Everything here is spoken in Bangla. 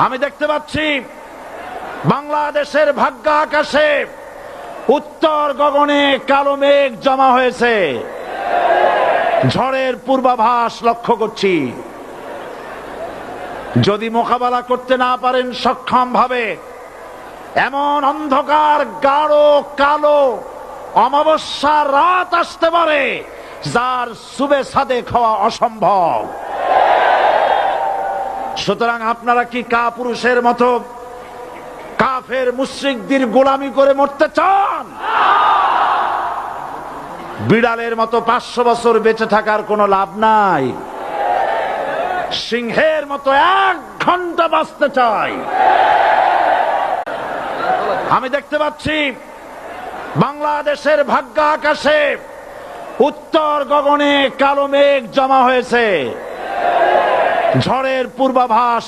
আমি দেখতে পাচ্ছি বাংলাদেশের ভাগ্য আকাশে উত্তর গগনে কালো মেঘ জমা হয়েছে। ঝড়ের পূর্বাভাস লক্ষ্য করছি। যদি মোকাবেলা করতে না পারেন সক্ষম ভাবে, এমন অন্ধকার গাঢ় কালো অমাবস্যার রাত আসতে পারে যার সুবে সাদেক হওয়া অসম্ভব। সুতরাং আপনারা কি কাপুরুষের মতো কাফের মুশরিকদের গোলামি করে মরতে চান? বিড়ালের মতো 500 বছর বেঁচে থাকার কোনো লাভ নাই। সিংহের মতো 1 ঘন্টা বাঁচতে চাই। আমি দেখতে পাচ্ছি বাংলাদেশের ভাগ্য আকাশে উত্তর গগনে কালো মেঘ জমা হয়েছে। ঝড়ের পূর্বাভাস